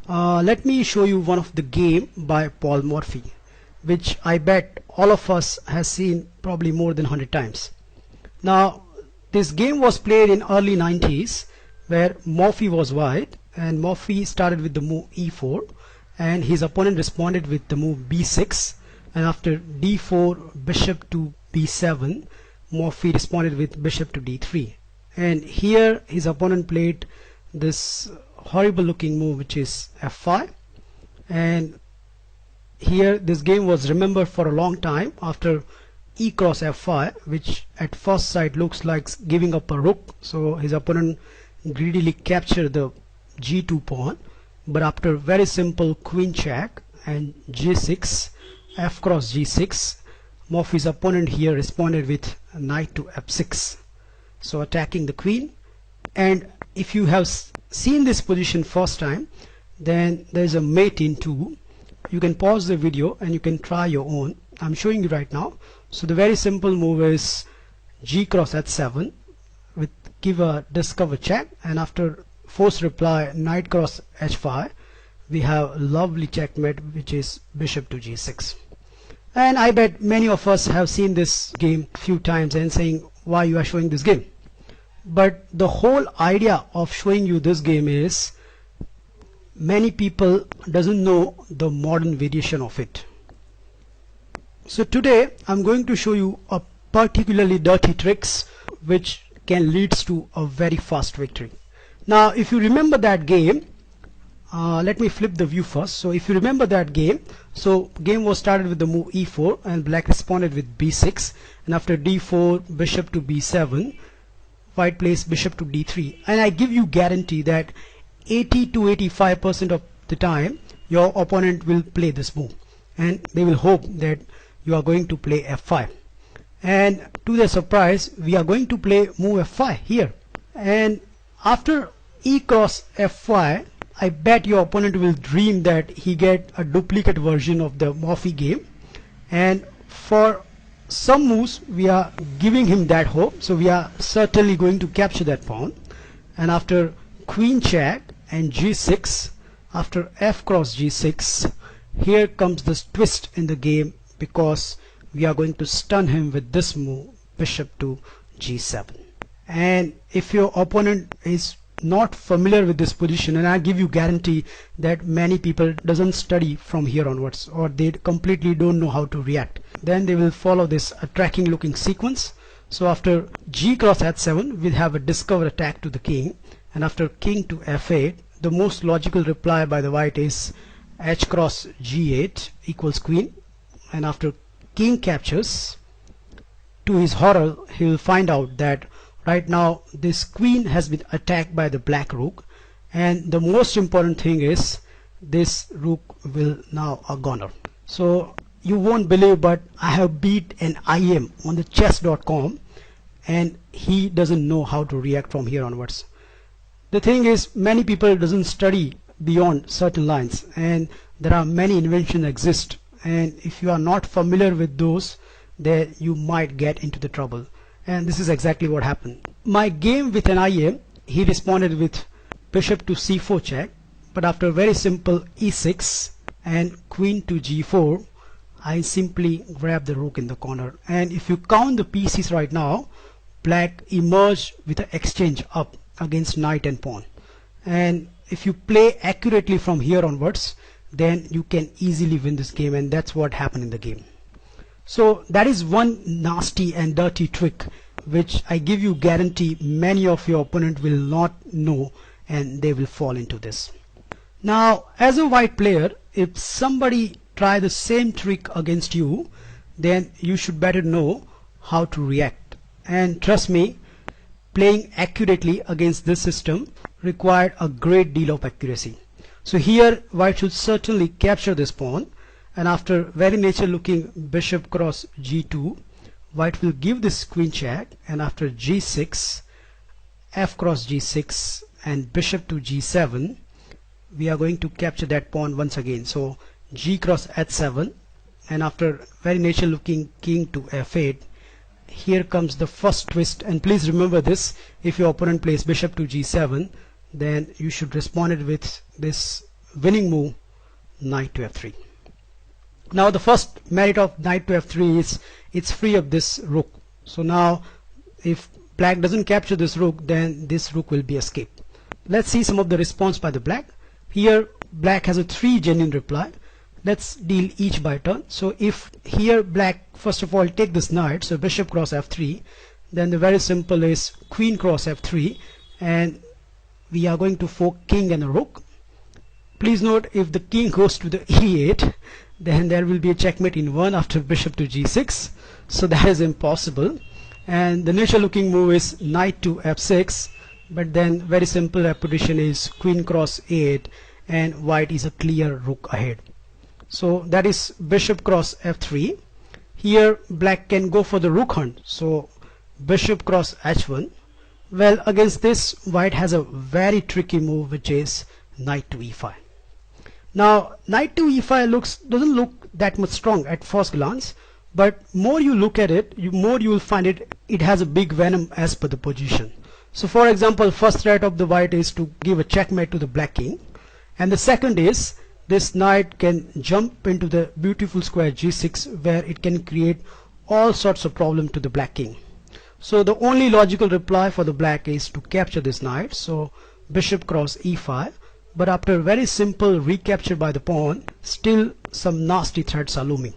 Let me show you one of the game by Paul Morphy, which I bet all of us has seen probably more than 100 times. Now, this game was played in early 90s where Morphy was white and Morphy started with the move e4 and his opponent responded with the move b6, and after d4 bishop to b7 Morphy responded with bishop to d3, and here his opponent played this horrible looking move which is f5, and here this game was remembered for a long time after e cross f5, which at first sight looks like giving up a rook, so his opponent greedily captured the g2 pawn, but after very simple queen check and g6 f cross g6, Morphy's opponent here responded with knight to f6, so attacking the queen. And if you have seen this position first time, then there's a mate in 2. You can pause the video and you can try your own. I'm showing you right now. So the very simple move is g cross h7 with give a discover check, and after force reply knight cross h5 we have a lovely checkmate which is bishop to g6. And I bet many of us have seen this game a few times and saying why you are showing this game. But the whole idea of showing you this game is many people doesn't know the modern variation of it. So today I'm going to show you a particularly dirty tricks which can leads to a very fast victory. Now if you remember that game, let me flip the view first. So if you remember that game, so game was started with the move e4 and black responded with b6, and after d4 bishop to b7 white plays bishop to d3, and I give you guarantee that 80 to 85% of the time your opponent will play this move and they will hope that you are going to play f5, and to their surprise we are going to play move f5 here, and after e cross f5 I bet your opponent will dream that he get a duplicate version of the Morphy game, and for some moves we are giving him that hope, so we are certainly going to capture that pawn. And after queen check and g6, after f cross g6, here comes this twist in the game because we are going to stun him with this move bishop to g7. And if your opponent is not familiar with this position, and I give you guarantee that many people doesn't study from here onwards, or they completely don't know how to react, then they will follow this attacking looking sequence. So after g cross h7 we'll have a discover attack to the king, and after king to f8 the most logical reply by the white is h cross g8 equals queen, and after king captures, to his horror he will find out that right now this queen has been attacked by the black rook, and the most important thing is this rook will now a goner. So you won't believe, but I have beat an IM on the chess.com and he doesn't know how to react from here onwards. The thing is many people doesn't study beyond certain lines, and there are many inventions exist, and if you are not familiar with those, then you might get into the trouble. And this is exactly what happened. My game with an IM, he responded with bishop to c4 check, but after very simple e6 and queen to g4 I simply grab the rook in the corner. And if you count the pieces right now, black emerged with an exchange up against knight and pawn, and if you play accurately from here onwards then you can easily win this game, and that's what happened in the game. So that is one nasty and dirty trick which I give you guarantee many of your opponent will not know, and they will fall into this. Now as a white player, if somebody try the same trick against you, then you should better know how to react. And trust me, playing accurately against this system required a great deal of accuracy. So here white should certainly capture this pawn, and after very nature looking bishop cross g2 white will give this queen check, and after g6 f cross g6 and bishop to g7 we are going to capture that pawn once again. So g cross h7, and after very nature looking king to f8, here comes the first twist. And please remember this, if your opponent plays bishop to g7 then you should respond it with this winning move, knight to f3. Now the first merit of knight to f3 is it's free of this rook. So now if black doesn't capture this rook, then this rook will be escaped. Let's see some of the response by the black. Here black has a 3 genuine reply. Let's deal each by turn. So if here black first of all take this knight, so bishop cross f3, then the very simple is queen cross f3, and we are going to fork king and a rook. Please note, if the king goes to the e8, then there will be a checkmate in 1 after bishop to g6, so that is impossible. And the natural looking move is knight to f6, but then very simple repetition is queen cross a8, and white is a clear rook ahead. So that is bishop cross f3. Here black can go for the rook hunt, so bishop cross h1. Well, against this white has a very tricky move, which is knight to e5. Now knight to e5 doesn't look that much strong at first glance, but more you look at it, more you will find it has a big venom as per the position. So for example, first threat of the white is to give a checkmate to the black king, and the second is this knight can jump into the beautiful square g6, where it can create all sorts of problem to the black king. So the only logical reply for the black is to capture this knight, so bishop cross e5. But after very simple recapture by the pawn, still some nasty threats are looming.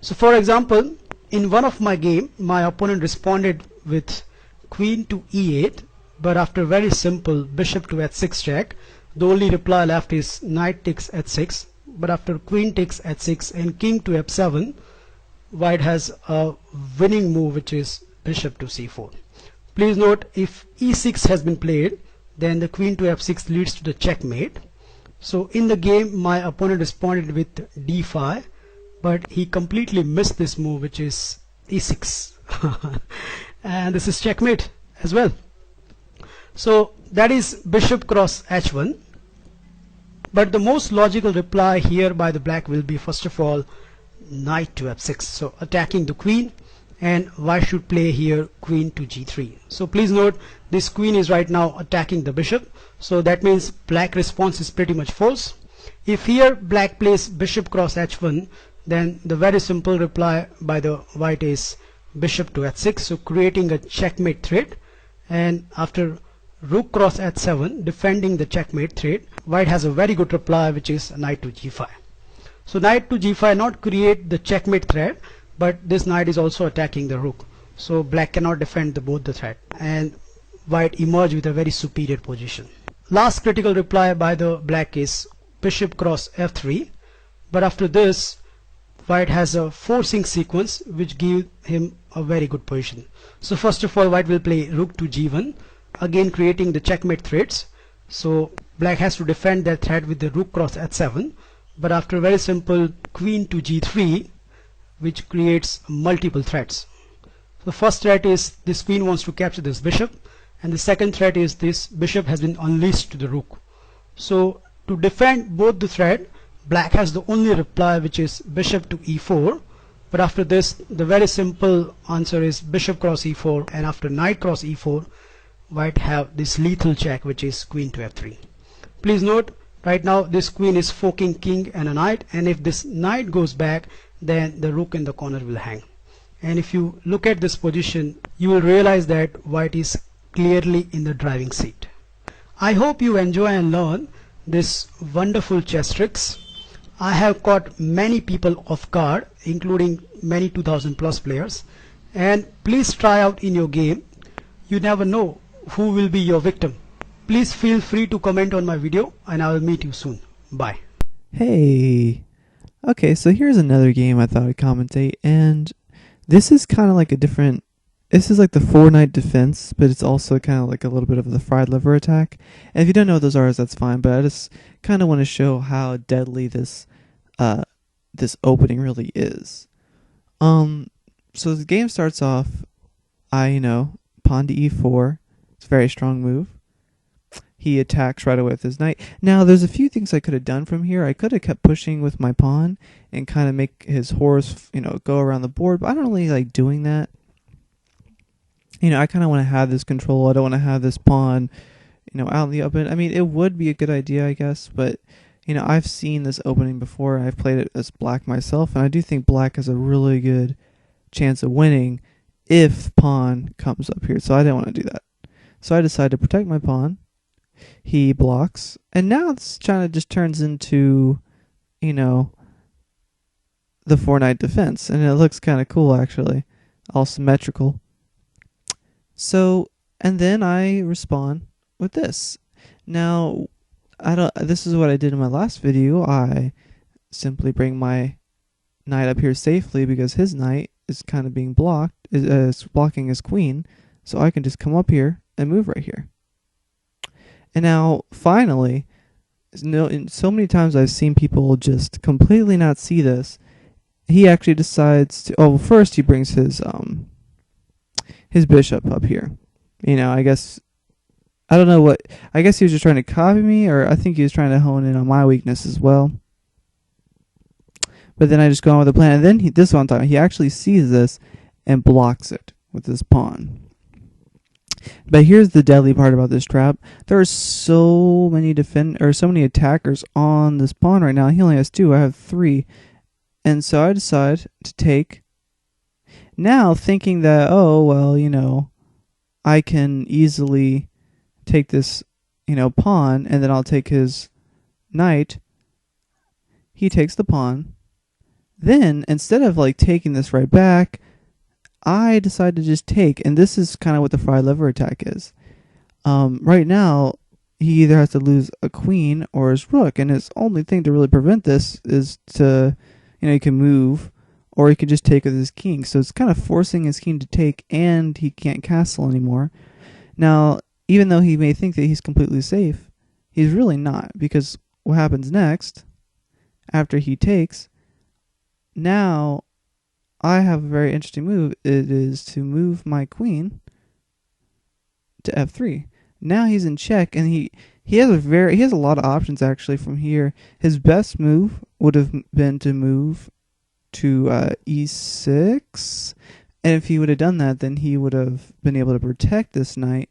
So for example, in one of my game, my opponent responded with queen to e8, but after very simple bishop to h6 check, the only reply left is knight takes h6, but after queen takes h6 and king to f7, white has a winning move, which is bishop to c4. Please note, if e6 has been played, then the queen to f6 leads to the checkmate. So in the game my opponent responded with d5, but he completely missed this move, which is e6 and this is checkmate as well. So that is bishop cross h1, but the most logical reply here by the black will be first of all knight to f6, so attacking the queen, and white should play here queen to g3. So please note, this queen is right now attacking the bishop, so that means black response is pretty much false. If here black plays bishop cross h1, then the very simple reply by the white is bishop to h6, so creating a checkmate threat, and after rook cross h7 defending the checkmate threat, white has a very good reply, which is knight to g5. So knight to g5 not create the checkmate threat, but this knight is also attacking the rook, so black cannot defend both the threat, and white emerge with a very superior position. Last critical reply by the black is bishop cross f3, but after this white has a forcing sequence which gives him a very good position. So first of all, white will play rook to g1, again creating the checkmate threats. So black has to defend that threat with the rook cross h7, but after very simple queen to g3, which creates multiple threats. The first threat is this queen wants to capture this bishop, and the second threat is this bishop has been unleashed to the rook. So to defend both the threat, black has the only reply, which is bishop to e4, but after this the very simple answer is bishop cross e4, and after knight cross e4, white have this lethal check, which is queen to f3. Please note, right now this queen is forking king and a knight, and if this knight goes back, then the rook in the corner will hang. And if you look at this position, you will realize that white is clearly in the driving seat. I hope you enjoy and learn this wonderful chess tricks. I have caught many people off guard, including many 2000 plus players, and please try out in your game. You never know who will be your victim. Please feel free to comment on my video, and I will meet you soon. Bye. Hey. Okay, so here's another game I thought I'd commentate, and this is kind of like this is like the 4-knight defense, but it's also kind of like a little bit of the fried liver attack. And if you don't know what those are, that's fine, but I just kind of want to show how deadly this opening really is. So the game starts off, pawn to e4. It's a very strong move. He attacks right away with his knight. Now, there's a few things I could have done from here. I could have kept pushing with my pawn and kind of make his horse, go around the board, but I don't really like doing that. I kind of want to have this control. I don't want to have this pawn, out in the open. I mean, it would be a good idea, I guess, but, I've seen this opening before. I've played it as black myself, and I do think black has a really good chance of winning if pawn comes up here. So I didn't want to do that. So I decided to protect my pawn. He blocks, and now it's kind of just turns into, the 4-knight defense, and it looks kind of cool actually, all symmetrical. So, and then I respond with this. Now, this is what I did in my last video. I simply bring my knight up here safely because his knight is kind of being blocked, is blocking his queen, so I can just come up here and move right here. And now, finally, so many times I've seen people just completely not see this. He actually decides to, first he brings his bishop up here. I guess, I don't know what, I guess he was just trying to copy me, or I think he was trying to hone in on my weakness as well. But then I just go on with the plan, and then this one time, he actually sees this and blocks it with his pawn. But here's the deadly part about this trap. There are so many so many attackers on this pawn right now. He only has 2, I have 3. And so I decide to take, now thinking that, I can easily take this, pawn, and then I'll take his knight. He takes the pawn. Then, instead of taking this right back, I decide to just take, and this is kind of what the fried liver attack is. Right now, he either has to lose a queen or his rook, and his only thing to really prevent this is to, he can move, or he can just take with his king. So it's kind of forcing his king to take, and he can't castle anymore. Now, even though he may think that he's completely safe, he's really not, because what happens next, after he takes, now I have a very interesting move. It is to move my queen to f3. Now he's in check, and he has a lot of options actually from here. His best move would have been to move to e6, and if he would have done that, then he would have been able to protect this knight.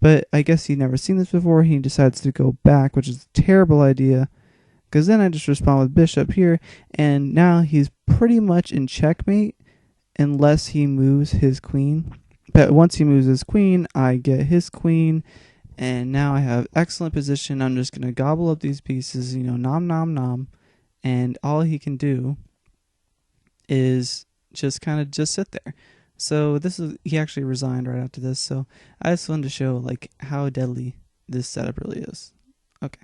But I guess he'd never seen this before. He decides to go back, which is a terrible idea, because then I just respond with bishop here, and now he's pretty much in checkmate unless he moves his queen. But once he moves his queen, I get his queen, and now I have excellent position. I'm just going to gobble up these pieces, nom nom nom, and all he can do is just kind of just sit there. So he actually resigned right after this, so I just wanted to show how deadly this setup really is. Okay.